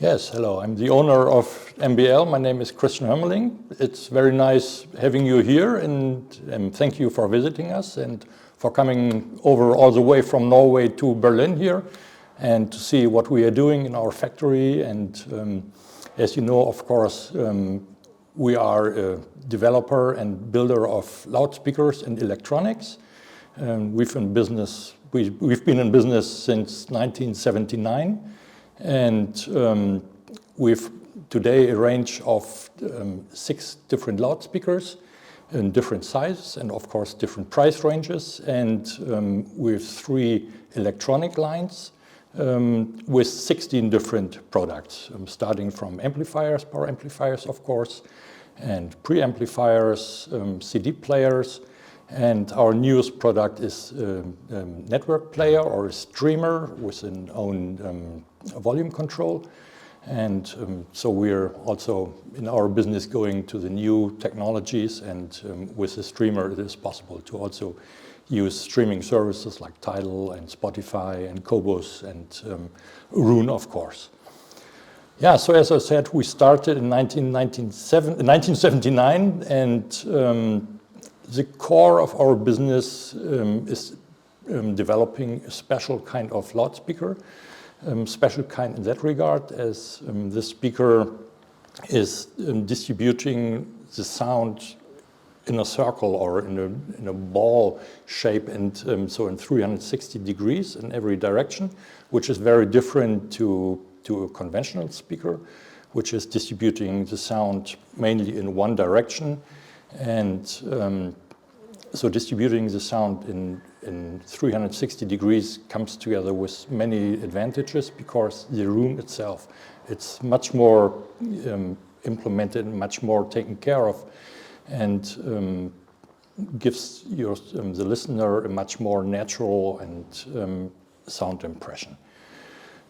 Yes, hello. I'm the owner of MBL. My name is Christian Hermeling. It's very nice having you here, and thank you for visiting us and for coming over all the way from Norway to Berlin here and to see what we are doing in our factory. And as you know, of course, we are a developer and builder of loudspeakers and electronics. We've been in business since 1979. And we've today a range of 6 different loudspeakers in different sizes and of course different price ranges, and we have 3 electronic lines with 16 different products, starting from amplifiers, power amplifiers of course, and preamplifiers, CD players, and our newest product is a network player or a streamer with an own volume control. And so we're also in our business going to the new technologies, and with the streamer it is possible to also use streaming services like Tidal and Spotify and Qobuz and Roon of course. Yeah, so as I said, we started in 1979, and the core of our business is developing a special kind of loudspeaker, special kind in that regard, as the speaker is distributing the sound in a circle or in a ball shape, and so in 360 degrees in every direction, which is very different to a conventional speaker, which is distributing the sound mainly in one direction. And so distributing the sound in 360 degrees comes together with many advantages, because the room itself, it's much more implemented, much more taken care of, and gives the listener a much more natural and sound impression.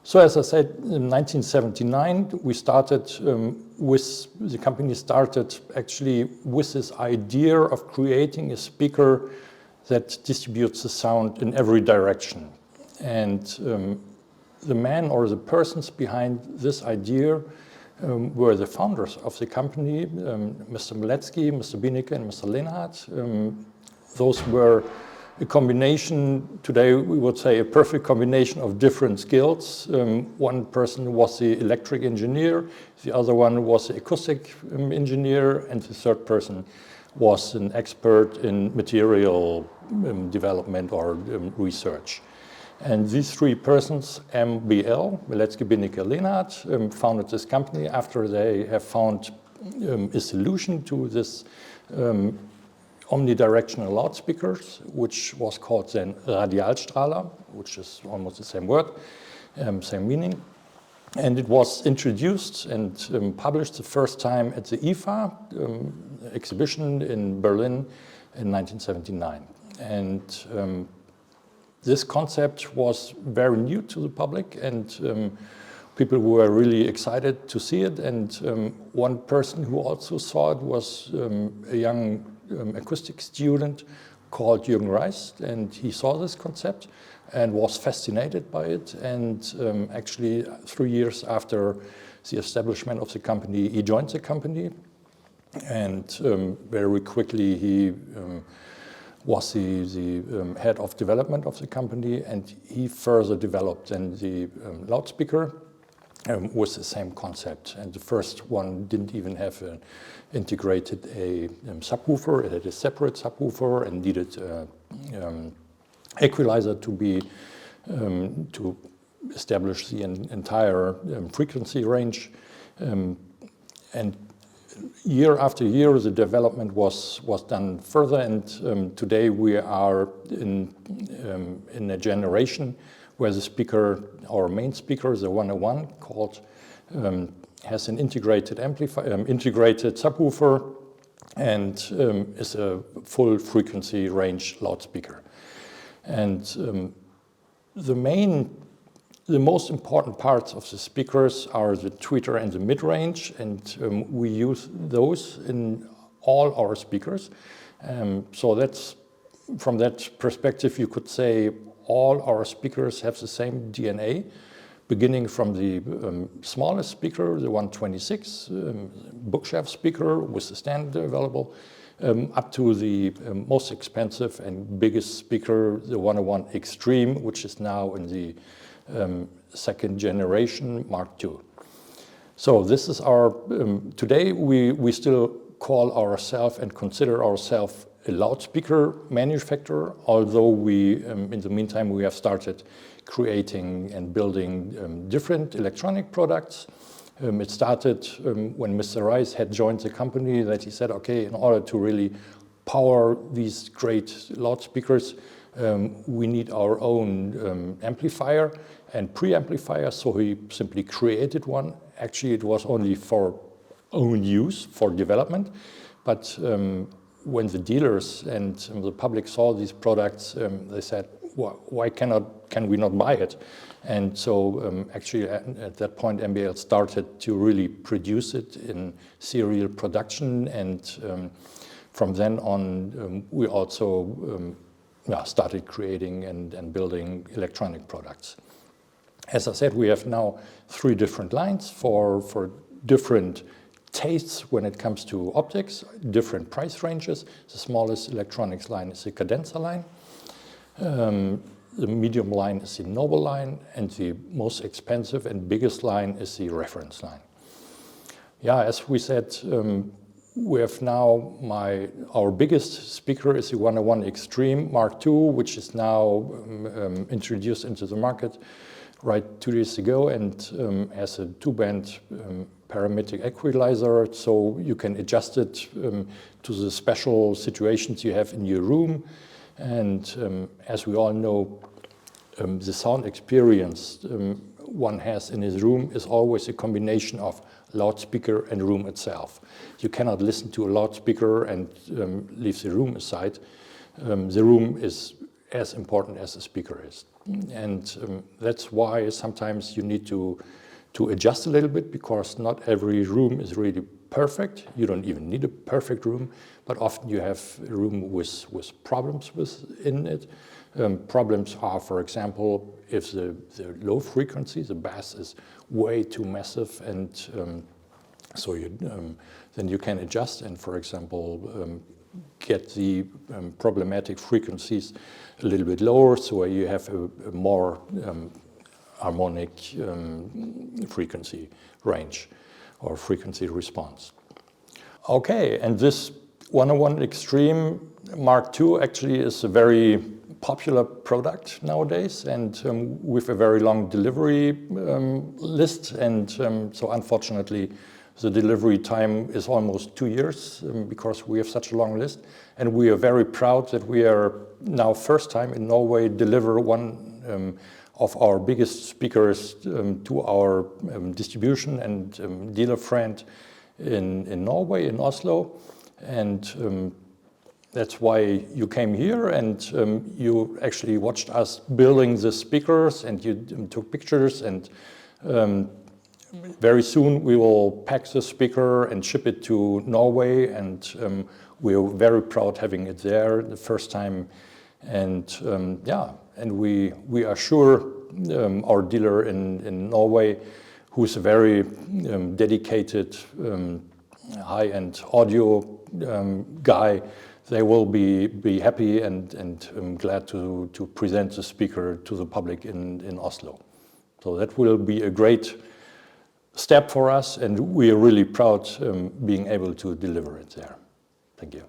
So as I said, in 1979, we started the company started actually with this idea of creating a speaker that distributes the sound in every direction. And the man or the persons behind this idea were the founders of the company, Mr. Maletsky, Mr. Binecke, and Mr. Lenhardt. Those were a combination, today we would say a perfect combination of different skills. One person was the electric engineer, the other one was the acoustic engineer, and the third person was an expert in material development or research. And these 3 persons, MBL, Maletsky, Binecke, Lenhardt, founded this company after they have found a solution to this omnidirectional loudspeakers, which was called then Radialstrahler, which is almost the same word, same meaning. And it was introduced and published the first time at the IFA exhibition in Berlin in 1979. And this concept was very new to the public, and people were really excited to see it. And one person who also saw it was a young acoustic student called Jürgen Reis, and he saw this concept and was fascinated by it. And actually 3 years after the establishment of the company, he joined the company, and very quickly he was the head of development of the company, and he further developed then the loudspeaker with the same concept. And the first one didn't even have integrated a subwoofer. It had a separate subwoofer and needed equalizer to establish the entire frequency range. And year after year, the development was done further, and today we are in a generation where the speaker, our main speaker, the 101, called, has an integrated amplifier, integrated subwoofer, and is a full frequency range loudspeaker. And the most important parts of the speakers are the tweeter and the mid-range, and we use those in all our speakers. So that's, from that perspective, you could say all our speakers have the same DNA, beginning from the smallest speaker, the 126 bookshelf speaker with the stand available, up to the most expensive and biggest speaker, the 101 Extreme, which is now in the second generation, Mark II. So this is our, today we still call ourselves and consider ourselves a loudspeaker manufacturer, although we, in the meantime, we have started creating and building different electronic products. It started when Mr. Rice had joined the company, that he said, okay, in order to really power these great loudspeakers, we need our own amplifier and preamplifier, so he simply created one. Actually, it was only for own use, for development, but when the dealers and the public saw these products, they said, why can we not buy it? And so actually at that point MBL started to really produce it in serial production, and from then on we also started creating and building electronic products. As I said, we have now 3 different lines for different tastes when it comes to optics, different price ranges. The smallest electronics line is the Cadenza line. The medium line is the Noble line, and the most expensive and biggest line is the reference line. Yeah, as we said, we have now our biggest speaker is the 101 Extreme Mark II, which is now introduced into the market right 2 days ago, and as a 2-band parametric equalizer, so you can adjust it to the special situations you have in your room. And as we all know, the sound experience one has in his room is always a combination of loudspeaker and room itself. You cannot listen to a loudspeaker and leave the room aside. The room is as important as the speaker is. And that's why sometimes you need to adjust a little bit, because not every room is really perfect. You don't even need a perfect room, but often you have a room with problems within it. Problems are, for example, if the low frequency, the bass is way too massive, and so then you can adjust and, for example, get the problematic frequencies a little bit lower, so you have a more harmonic frequency range or frequency response. Okay, and this 101 Extreme Mark II actually is a very popular product nowadays, and with a very long delivery list, and so unfortunately the delivery time is almost 2 years because we have such a long list, and we are very proud that we are now first time in Norway deliver one of our biggest speakers to our distribution and dealer friend in Norway, in Oslo. And that's why you came here, and you actually watched us building the speakers, and you took pictures, and very soon we will pack the speaker and ship it to Norway, and we are very proud having it there the first time. And yeah, and we are sure our dealer in Norway, who is a very dedicated high-end audio guy, they will be happy and glad to present the speaker to the public in Oslo. So that will be a great step for us, and we are really proud being able to deliver it there. Thank you.